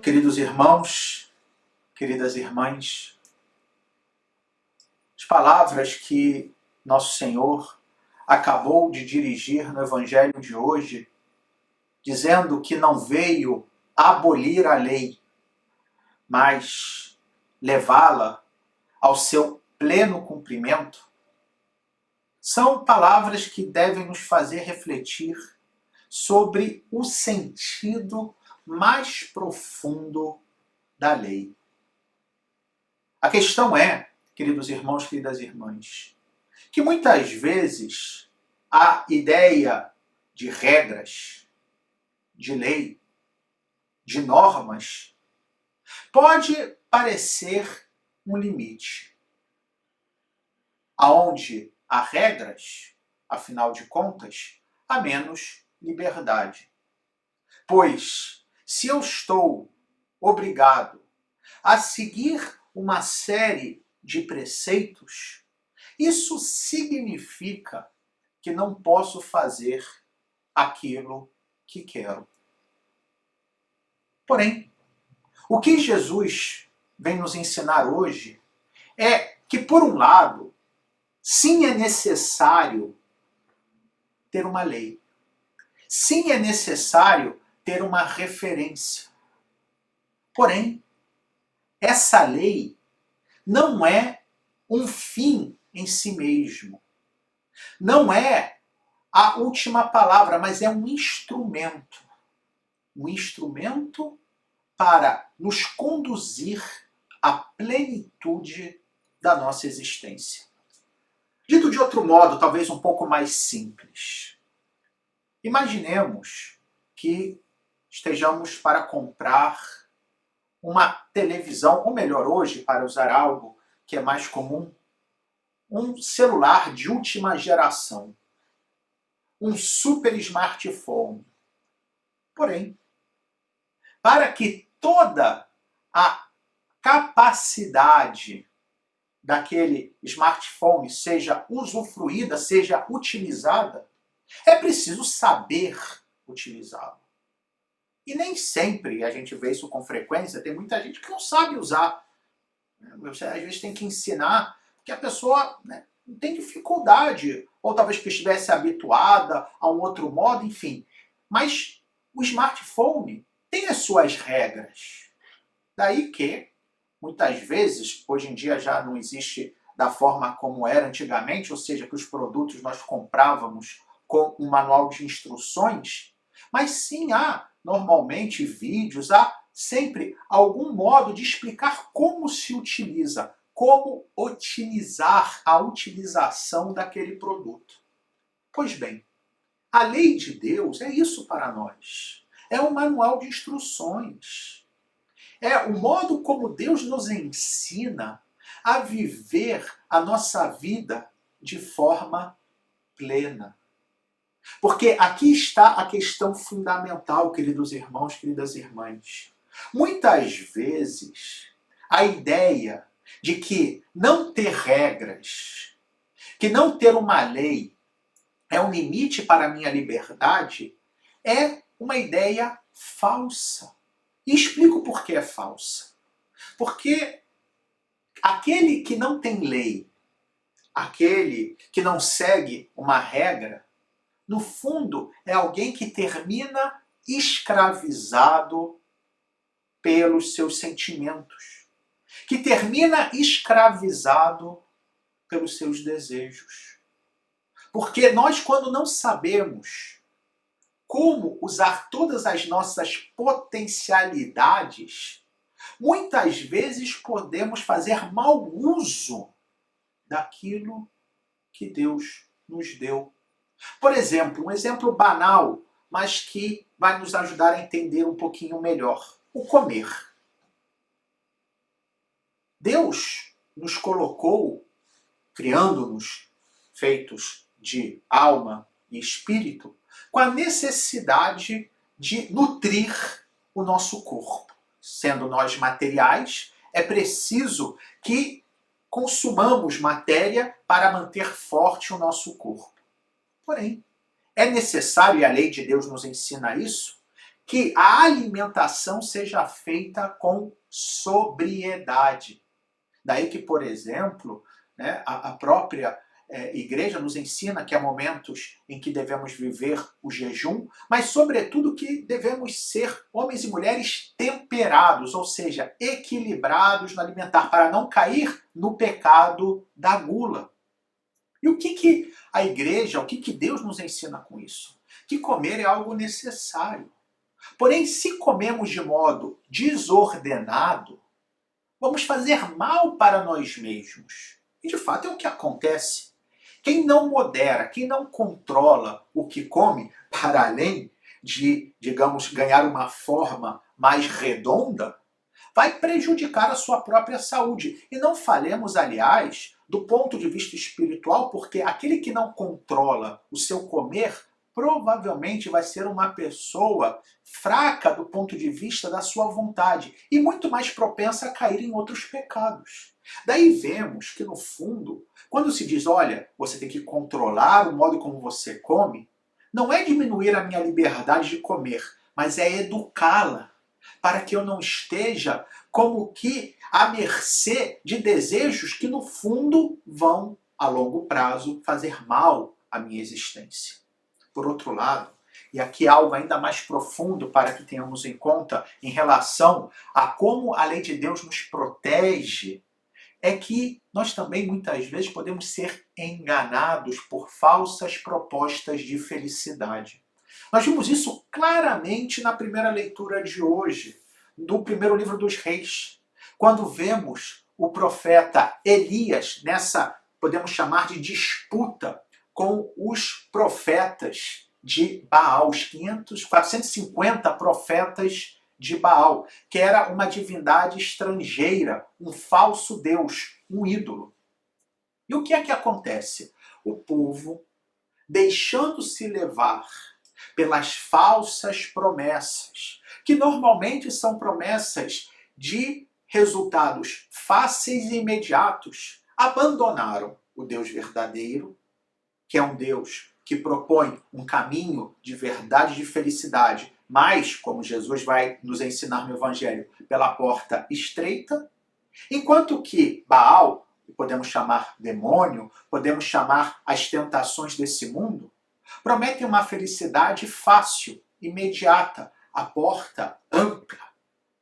Queridos irmãos, queridas irmãs, as palavras que nosso Senhor acabou de dirigir no Evangelho de hoje, dizendo que não veio abolir a lei, mas levá-la ao seu pleno cumprimento, são palavras que devem nos fazer refletir sobre o sentido mais profundo da lei. A questão é, queridos irmãos, queridas irmãs, que muitas vezes a ideia de regras, de lei, de normas, pode parecer um limite, aonde há regras, afinal de contas, há menos liberdade. Pois, se eu estou obrigado a seguir uma série de preceitos, isso significa que não posso fazer aquilo que quero. Porém, o que Jesus vem nos ensinar hoje é que, por um lado, sim é necessário ter uma lei. Sim é necessário ter uma referência. Porém, essa lei não é um fim em si mesmo. Não é a última palavra, mas é um instrumento. Um instrumento para nos conduzir à plenitude da nossa existência. Dito de outro modo, talvez um pouco mais simples. Imaginemos que estejamos para comprar uma televisão, ou melhor, hoje, para usar algo que é mais comum, um celular de última geração, um super smartphone. Porém, para que toda a capacidade daquele smartphone seja usufruída, seja utilizada, é preciso saber utilizá-lo. E nem sempre a gente vê isso com frequência, tem muita gente que não sabe usar. Você às vezes tem que ensinar, que a pessoa tem dificuldade, ou talvez que estivesse habituada a um outro modo, enfim. Mas o smartphone tem as suas regras. Daí que, muitas vezes, hoje em dia já não existe da forma como era antigamente, ou seja, que os produtos nós comprávamos com um manual de instruções, mas sim há normalmente vídeos, há sempre algum modo de explicar como se utiliza, como otimizar a utilização daquele produto. Pois bem, a lei de Deus é isso para nós. É um manual de instruções. É o modo como Deus nos ensina a viver a nossa vida de forma plena. Porque aqui está a questão fundamental, queridos irmãos, queridas irmãs. Muitas vezes, a ideia de que não ter regras, que não ter uma lei é um limite para a minha liberdade, é uma ideia falsa. E explico por que é falsa. Porque aquele que não tem lei, aquele que não segue uma regra, no fundo, é alguém que termina escravizado pelos seus sentimentos, que termina escravizado pelos seus desejos. Porque nós, quando não sabemos como usar todas as nossas potencialidades, muitas vezes podemos fazer mau uso daquilo que Deus nos deu. Por exemplo, um exemplo banal, mas que vai nos ajudar a entender um pouquinho melhor. O comer. Deus nos colocou, criando-nos, feitos de alma e espírito, com a necessidade de nutrir o nosso corpo. Sendo nós materiais, é preciso que consumamos matéria para manter forte o nosso corpo. Porém, é necessário, e a lei de Deus nos ensina isso, que a alimentação seja feita com sobriedade. Daí que, por exemplo, né, a própria igreja nos ensina que há momentos em que devemos viver o jejum, mas sobretudo que devemos ser homens e mulheres temperados, ou seja, equilibrados no alimentar, para não cair no pecado da gula. E o que a igreja, o que Deus nos ensina com isso? Que comer é algo necessário. Porém, se comemos de modo desordenado, vamos fazer mal para nós mesmos. E de fato é o que acontece. Quem não modera, quem não controla o que come, para além de, digamos, ganhar uma forma mais redonda, vai prejudicar a sua própria saúde. E não falemos, aliás, do ponto de vista espiritual, porque aquele que não controla o seu comer provavelmente vai ser uma pessoa fraca do ponto de vista da sua vontade e muito mais propensa a cair em outros pecados. Daí vemos que, no fundo, quando se diz, olha, você tem que controlar o modo como você come, não é diminuir a minha liberdade de comer, mas é educá-la, para que eu não esteja como que à mercê de desejos que, no fundo, vão, a longo prazo, fazer mal à minha existência. Por outro lado, e aqui algo ainda mais profundo para que tenhamos em conta em relação a como a lei de Deus nos protege, é que nós também muitas vezes podemos ser enganados por falsas propostas de felicidade. Nós vimos isso claramente na primeira leitura de hoje, do primeiro livro dos Reis, quando vemos o profeta Elias nessa, podemos chamar de disputa com os profetas de Baal, os 450 profetas de Baal, que era uma divindade estrangeira, um falso deus, um ídolo. E o que é que acontece? O povo, deixando-se levar pelas falsas promessas, que normalmente são promessas de resultados fáceis e imediatos, abandonaram o Deus verdadeiro, que é um Deus que propõe um caminho de verdade e de felicidade, mas, como Jesus vai nos ensinar no Evangelho, pela porta estreita, enquanto que Baal, podemos chamar demônio, podemos chamar as tentações desse mundo, prometem uma felicidade fácil, imediata, a porta ampla,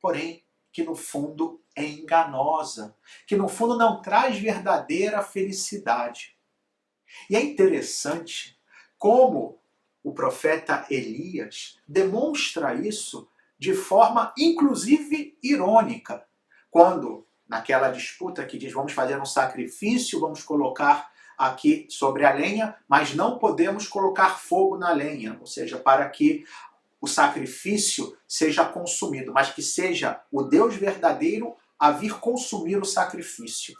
porém que no fundo é enganosa, que no fundo não traz verdadeira felicidade. E é interessante como o profeta Elias demonstra isso de forma inclusive irônica, quando naquela disputa que diz vamos fazer um sacrifício, vamos colocar aqui sobre a lenha, mas não podemos colocar fogo na lenha, ou seja, para que o sacrifício seja consumido, mas que seja o Deus verdadeiro a vir consumir o sacrifício.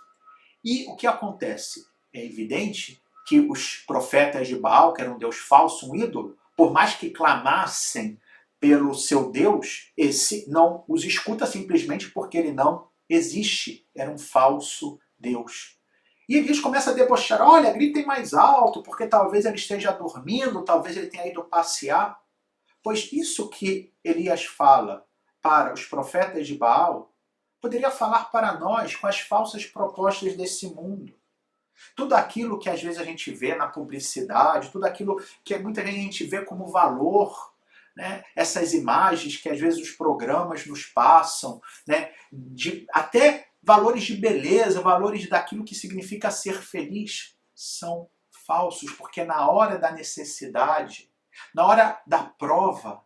E o que acontece? É evidente que os profetas de Baal, que era um deus falso, um ídolo, por mais que clamassem pelo seu Deus, esse não os escuta simplesmente porque ele não existe. Era um falso Deus. E Elias começa a debochar, olha, gritem mais alto, porque talvez ele esteja dormindo, talvez ele tenha ido passear. Pois isso que Elias fala para os profetas de Baal, poderia falar para nós com as falsas propostas desse mundo. Tudo aquilo que às vezes a gente vê na publicidade, tudo aquilo que muita gente vê como valor, né? Essas imagens que às vezes os programas nos passam, né? Até valores de beleza, valores daquilo que significa ser feliz, são falsos, porque na hora da necessidade, na hora da prova,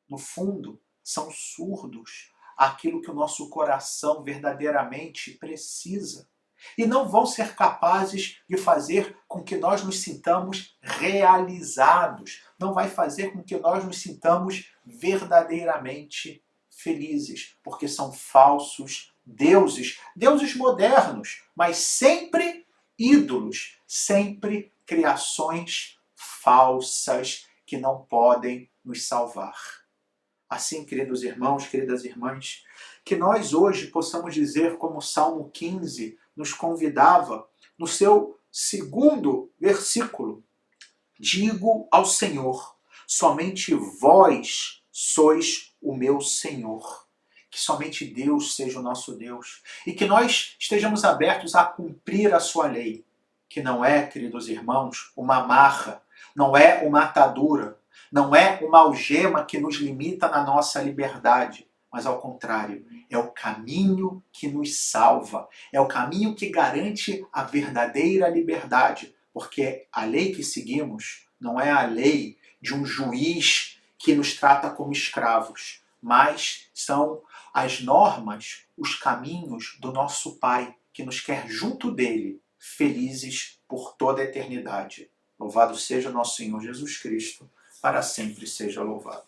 no fundo, são surdos àquilo que o nosso coração verdadeiramente precisa. E não vão ser capazes de fazer com que nós nos sintamos realizados. Não vai fazer com que nós nos sintamos verdadeiramente felizes, porque são falsos deuses, deuses modernos, mas sempre ídolos, sempre criações falsas que não podem nos salvar. Assim, queridos irmãos, queridas irmãs, que nós hoje possamos dizer, como o Salmo 15 nos convidava, no seu segundo versículo: digo ao Senhor, somente vós sois o meu Senhor. Que somente Deus seja o nosso Deus e que nós estejamos abertos a cumprir a sua lei, que não é, queridos irmãos, uma amarra, não é uma atadura, não é uma algema que nos limita na nossa liberdade, mas ao contrário, é o caminho que nos salva, é o caminho que garante a verdadeira liberdade, porque a lei que seguimos não é a lei de um juiz que nos trata como escravos, mas são as normas, os caminhos do nosso Pai, que nos quer junto dele, felizes por toda a eternidade. Louvado seja nosso Senhor Jesus Cristo, para sempre seja louvado.